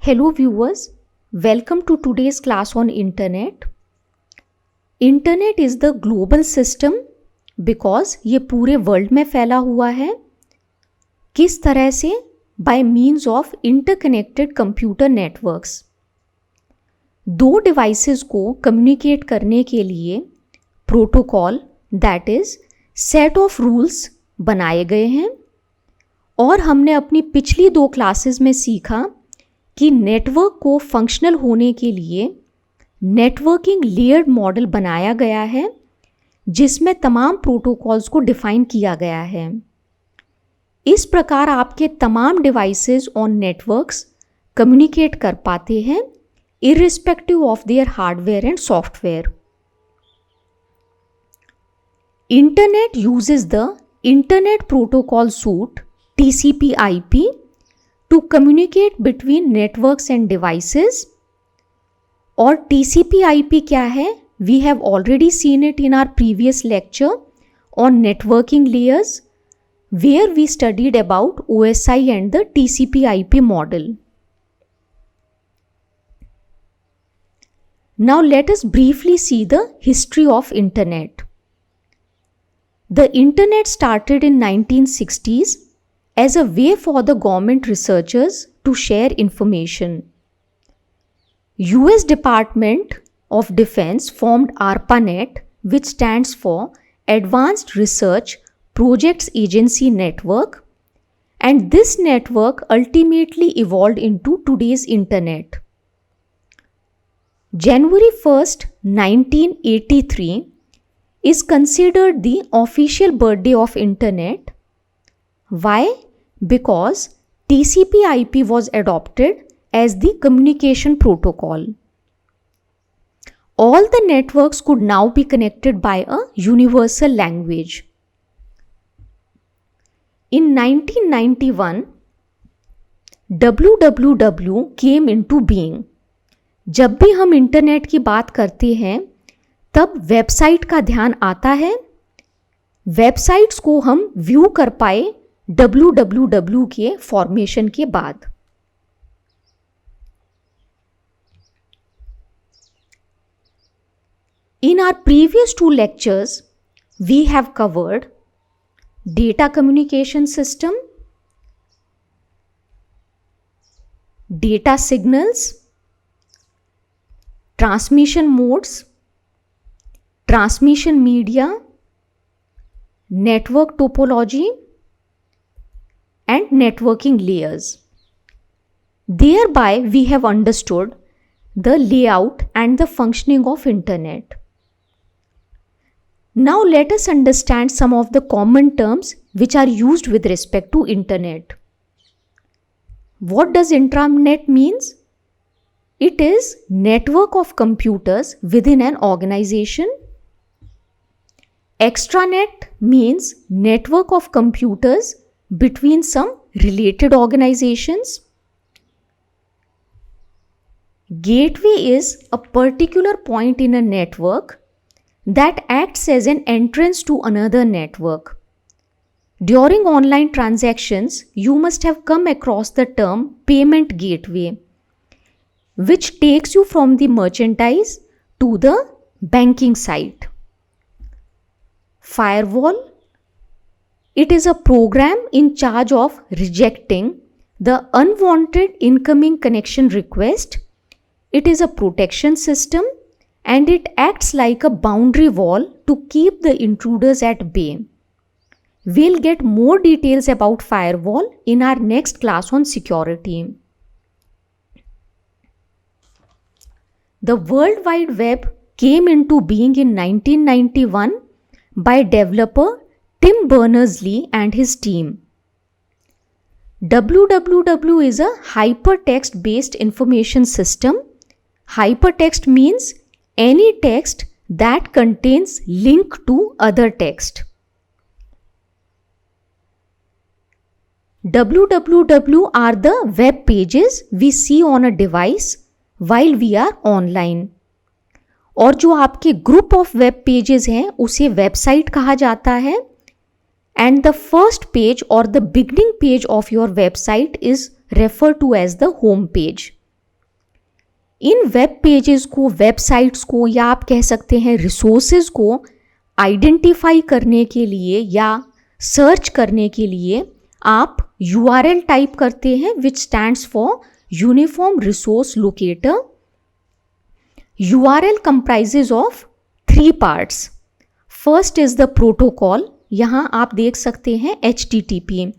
Hello viewers, welcome to today's class on Internet. Internet is the global system because ये पूरे world में फैला हुआ है. किस तरह से? By means of interconnected computer networks. दो डिवाइसेस को कम्युनिकेट करने के लिए protocol that is set of rules बनाए गए हैं और हमने अपनी पिछली दो क्लासेस में सीखा कि नेटवर्क को फंक्शनल होने के लिए नेटवर्किंग लेयर्ड मॉडल बनाया गया है जिसमें तमाम प्रोटोकॉल्स को डिफाइन किया गया है. इस प्रकार आपके तमाम डिवाइसेस ऑन नेटवर्क्स कम्युनिकेट कर पाते हैं irrespective of their hardware and software. Internet uses the internet protocol suit TCP/IP to communicate between networks and devices. और TCP/IP क्या है? We have already seen it in our previous lecture on networking layers where we studied about OSI and the TCP/IP model. Now let us briefly see the history of Internet. The Internet started in 1960s as a way for the government researchers to share information. US Department of Defense formed ARPANET, which stands for Advanced Research Projects Agency Network, and this network ultimately evolved into today's Internet. January 1st, 1983 is considered the official birthday of Internet. Why? Because TCP/IP was adopted as the communication protocol. All the networks could now be connected by a universal language. In 1991, www came into being. जब भी हम internet की बात करते हैं तब website का ध्यान आता है. वेबसाइट्स को हम व्यू कर पाए www के फॉर्मेशन के बाद. In our previous two lectures, we have covered data communication system, data signals, transmission modes, transmission media, network topology, and networking layers. Thereby, we have understood the layout and the functioning of Internet. Now, let us understand some of the common terms which are used with respect to Internet. What does intranet means? It is network of computers within an organization. Extranet means network of computers between some related organizations. Gateway is a particular point in a network that acts as an entrance to another network. During online transactions, you must have come across the term payment gateway, which takes you from the merchandise to the banking site. Firewall. It is a program in charge of rejecting the unwanted incoming connection request. It is a protection system and it acts like a boundary wall to keep the intruders at bay. We'll get more details about firewall in our next class on security. The World Wide Web came into being in 1991 by developer Tim Berners-Lee and his team. www is a hypertext-based information system. Hypertext means any text that contains link to other text. www are the web pages we see on a device while we are online. और जो आपके group of web pages हैं उसे website कहा जाता है. And the first page or the beginning page of your website is referred to as the home page. In web pages को, websites को, या आप कह सकते हैं रिसोर्सेज को आइडेंटिफाई करने के लिए या सर्च करने के लिए आप URL टाइप करते हैं, विच stands for uniform resource locator. URL comprises of 3 parts. First is the protocol. यहाँ आप देख सकते हैं HTTP.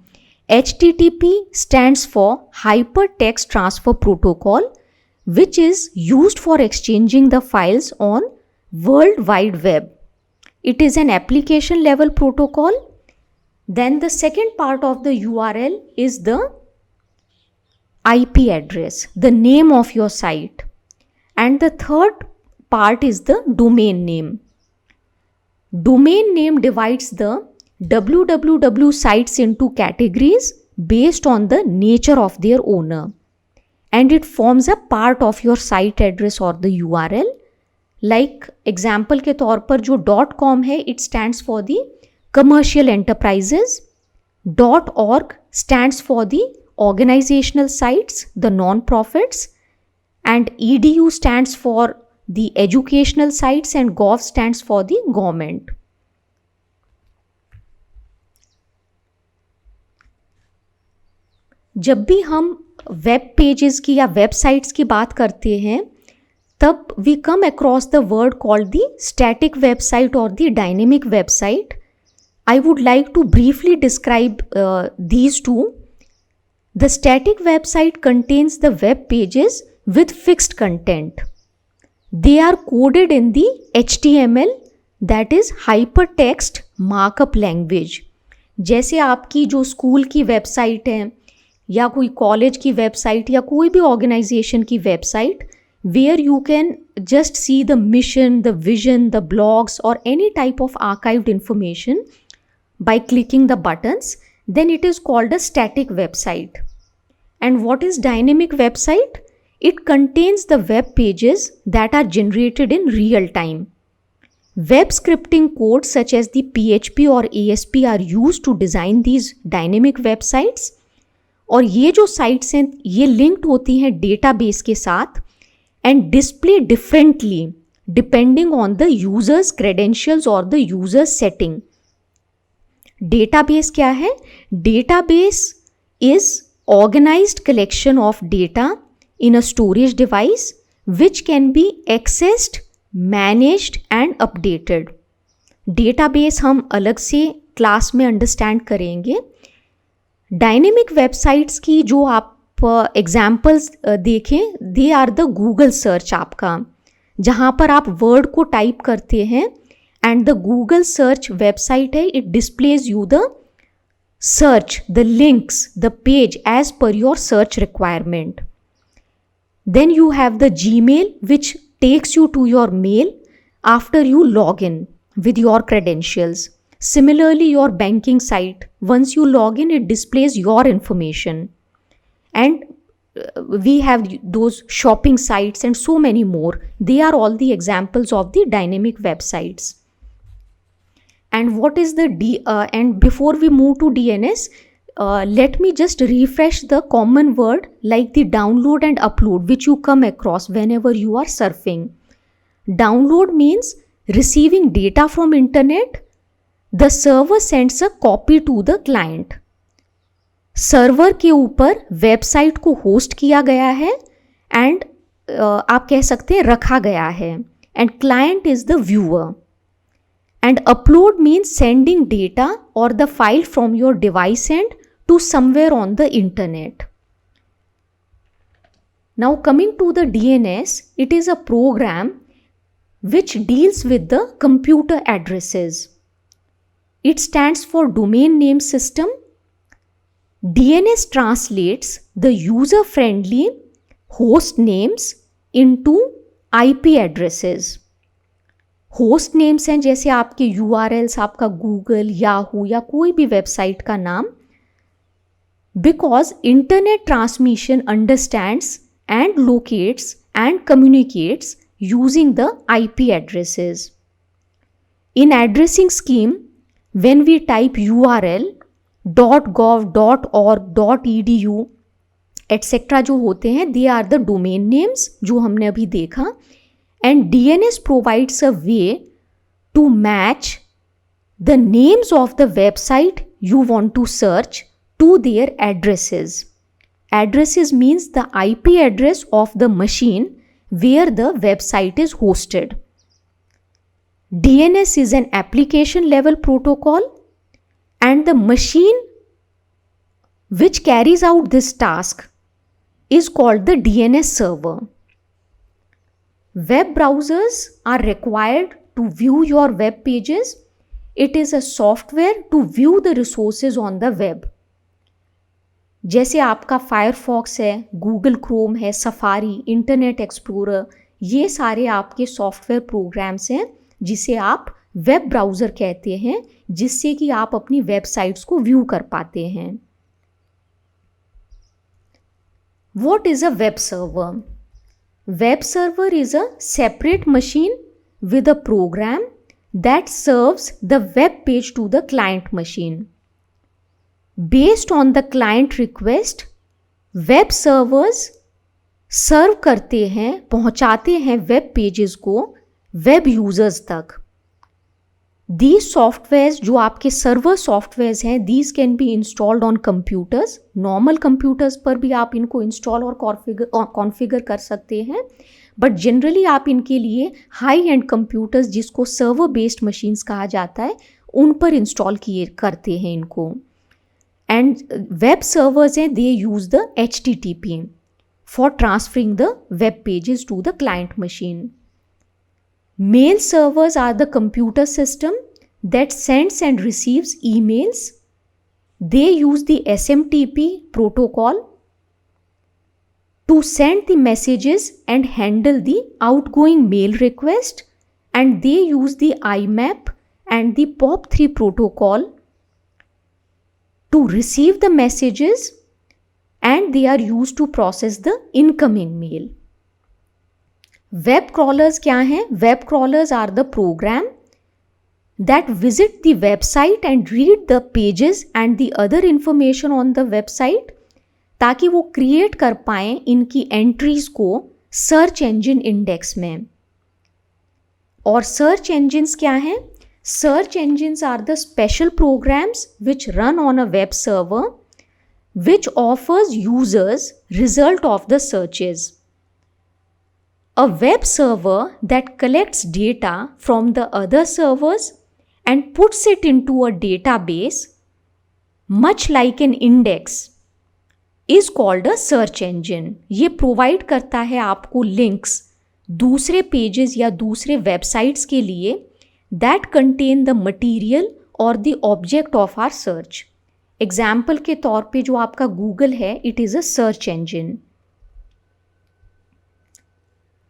HTTP stands for Hypertext Transfer Protocol, which is used for exchanging the files on World Wide Web. It is an application level protocol. Then the second part of the URL is the IP address, the name of your site. And the third part is the domain name. Domain name divides the www sites into categories based on the nature of their owner, and it forms a part of your site address or the URL. Like example के तौर पर जो .com है, it stands for the commercial enterprises. .org stands for the organizational sites, the non-profits, and edu stands for the educational sites, and gov stands for the government. जब भी हम web pages की या वेबसाइट्स की बात करते हैं, तब we come across the word called the static website और the dynamic website. I would like to briefly describe these two. The static website contains the web pages with fixed content. They are coded in the HTML, that is Hypertext Markup Language. जैसे आपकी जो school की website है या कोई college की website या कोई भी ऑर्गेनाइजेशन की website, where you can just see the mission, the vision, the blogs or any type of archived information by clicking the buttons, then it is called a static website. And what is dynamic website? It contains the web pages that are generated in real time. Web scripting codes such as the PHP or ASP are used to design these dynamic websites. और ये जो sites हैं, ये linked होती हैं database के साथ and display differently depending on the user's credentials or the user's setting. Database क्या है? Database is organized collection of data in a storage device which can be accessed, managed and updated. Database हम अलग से class में understand करेंगे. Dynamic websites की जो आप एग्जाम्पल्स देखें, they are the Google search आपका, जहाँ पर आप वर्ड को टाइप करते हैं and the Google search website है, it displays you the search, the links, the page as per your search requirement. Then you have the Gmail, which takes you to your mail after you log in with your credentials. Similarly, your banking site, once you log in, it displays your information. And we have those shopping sites and so many more. They are all the examples of the dynamic websites. And what is the and before we move to DNS, let me just refresh the common word like the download and upload, which you come across whenever you are surfing. Download means receiving data from internet. The server sends a copy to the client. Server के ऊपर website को host किया गया है and आप कह सकते हैं रखा गया है, and client is the viewer. And upload means sending data or the file from your device end to somewhere on the internet. Now coming to the DNS, it is a program which deals with the computer addresses. It stands for Domain Name System. DNS translates the user-friendly host names into IP addresses. Host names हैं जैसे आपके URLs, आपका Google, Yahoo या कोई भी website का नाम. Because internet transmission understands and locates and communicates using the IP addresses. In addressing scheme, when we type URL .gov, .org, .edu, etcetera जो होते हैं, they are the domain names जो हमने अभी देखा. And DNS provides a way to match the names of the website you want to search to their addresses. Addresses means the IP address of the machine where the website is hosted. DNS is an application level protocol and the machine which carries out this task is called the DNS server. Web browsers are required to view your web pages. It is a software to view the resources on the web. जैसे आपका Firefox है, Google Chrome है, safari, internet explorer, ये सारे आपके software programmes हैं जिसे आप वेब ब्राउज़र कहते हैं, जिससे कि आप अपनी वेबसाइट्स को व्यू कर पाते हैं. What is a web server? Web server is a separate machine with a program that serves the web page to the client machine. Based on the client request, web servers सर्व करते हैं, पहुंचाते हैं web pages को web users तक. These softwares जो आपके server softwares हैं, these can be installed on computers. Normal computers पर भी आप इनको इंस्टॉल और कॉन्फ़िगर कर सकते हैं, बट जनरली आप इनके लिए हाई एंड कंप्यूटर्स जिसको सर्वर बेस्ड मशीन्स कहा जाता है, उन पर इंस्टॉल करते हैं इनको. एंड वेब सर्वर्स हैं, they use the HTTP for transferring the web pages to the client machine. Mail servers are the computer system that sends and receives emails. They use the SMTP protocol to send the messages and handle the outgoing mail request, and they use the IMAP and the POP3 protocol to receive the messages, and they are used to process the incoming mail. Web crawlers क्या हैं? Web crawlers are the program that visit the website and read the pages and the other information on the website, ताकि वो create कर पाएँ इनकी entries को search engine index में. और सर्च इंजन्स क्या हैं? Search engines are the special programs which run on a web server which offers users result of the searches. A web server that collects data from the other servers and puts it into a database, much like an index, is called a search engine. ये provide करता है आपको links दूसरे pages या दूसरे websites के लिए that contain the material or the object of our search. Example के तौर पे जो आपका गूगल है, it is a search engine.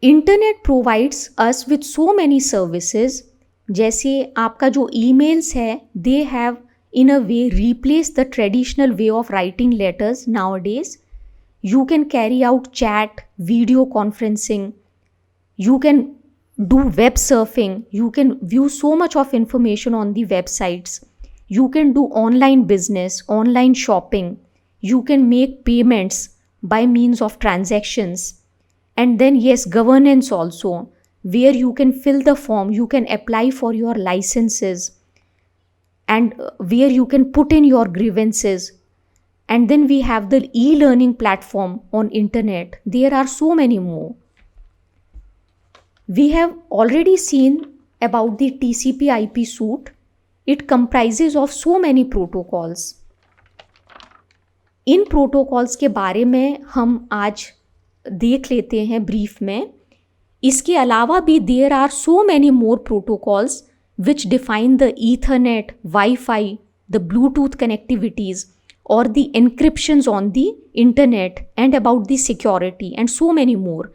Internet provides us with so many services. जैसे आपका जो ईमेल्स है, they have in a way replace the traditional way of writing letters now days. You can carry out chat, video conferencing, you can do web surfing, you can view so much of information on the websites, you can do online business, online shopping, you can make payments by means of transactions. And then yes, governance also, where you can fill the form, you can apply for your licenses, and where you can put in your grievances. And then we have the e-learning platform on internet. There are so many more. We have already seen about the TCP/IP suite. It comprises of so many protocols. In protocols के बारे में हम आज देख लेते हैं brief में. इसके अलावा भी there are so many more protocols which define the Ethernet, WiFi, the Bluetooth connectivities और the encryptions on the internet and about the security and so many more.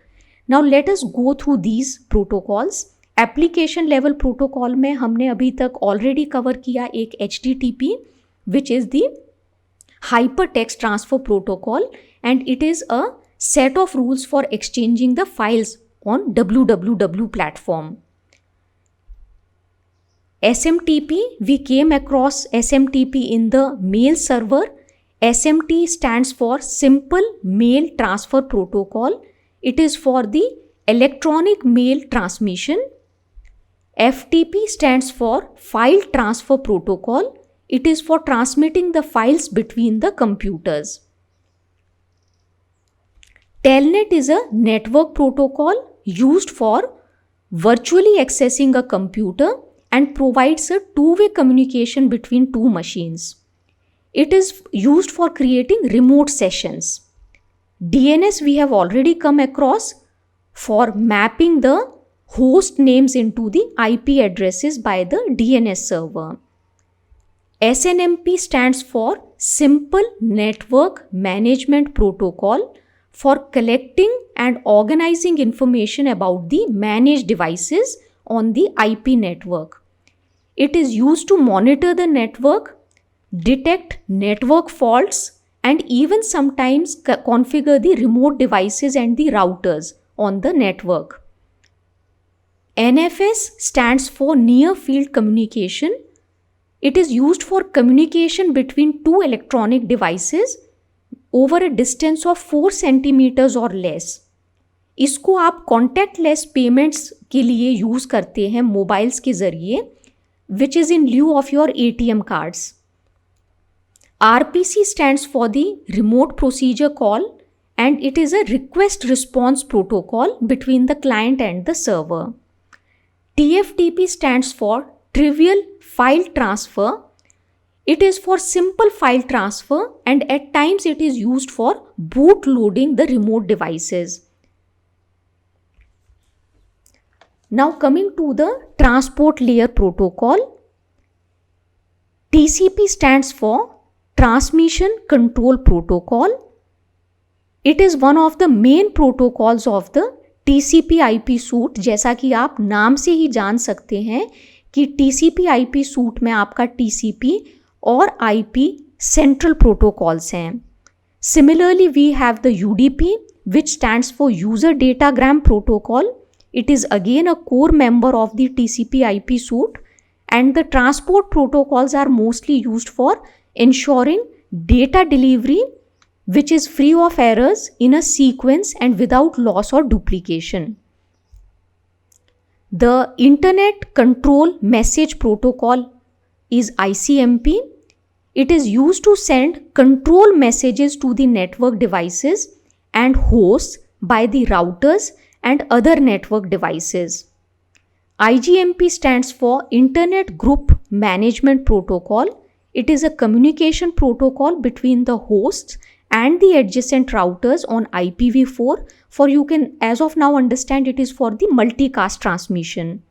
Now let us go through these protocols. Application level protocol में हमने अभी तक already cover किया एक HTTP which is the hyper text transfer protocol, and it is a set of rules for exchanging the files on www platform. SMTP, we came across SMTP in the mail server SMT stands for Simple Mail Transfer Protocol. It is for the electronic mail transmission. FTP stands for File Transfer Protocol. It is for transmitting the files between the computers. Telnet is a network protocol used for virtually accessing a computer and provides a two-way communication between two machines. It is used for creating remote sessions. DNS we have already come across for mapping the host names into the IP addresses by the DNS server. SNMP stands for Simple Network Management Protocol for collecting and organizing information about the managed devices on the IP network. It is used to monitor the network, detect network faults, and even sometimes configure the remote devices and the routers on the network. NFS stands for Near Field Communication. It is used for communication between two electronic devices over a distance of 4 centimeters or less. इसको आप contactless payments के लिए use करते हैं mobiles के ज़रिए, which is in lieu of your ATM cards. RPC stands for the Remote Procedure Call, and it is a request response protocol between the client and the server. TFTP stands for Trivial File Transfer. It is for simple file transfer, and at times it is used for boot loading the remote devices. Now coming to the transport layer protocol, TCP stands for Transmission Control Protocol. It is one of the main protocols of the TCP IP suit. जैसा कि आप नाम से ही जान सकते हैं कि TCP IP suit में आपका TCP और IP central protocols हैं. Similarly, we have the UDP, which stands for User Datagram Protocol. It is again a core member of the TCP IP suite, and the transport protocols are mostly used for ensuring data delivery which is free of errors in a sequence and without loss or duplication. The Internet Control Message Protocol is ICMP. It is used to send control messages to the network devices and hosts by the routers and other network devices. IGMP stands for Internet Group Management Protocol. It is a communication protocol between the hosts and the adjacent routers on IPv4. For you can as of now understand it is for the multicast transmission.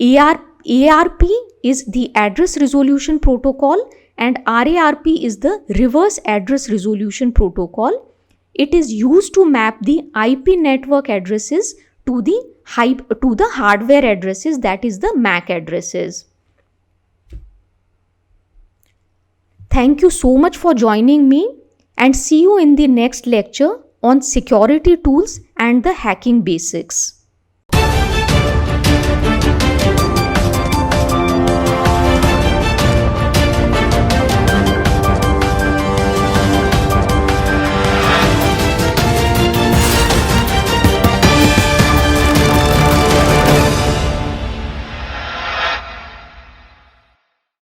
ARP is the Address Resolution Protocol, and RARP is the Reverse Address Resolution Protocol. It is used to map the IP network addresses to the hardware addresses, that is the MAC addresses. Thank you so much for joining me, and see you in the next lecture on security tools and the hacking basics.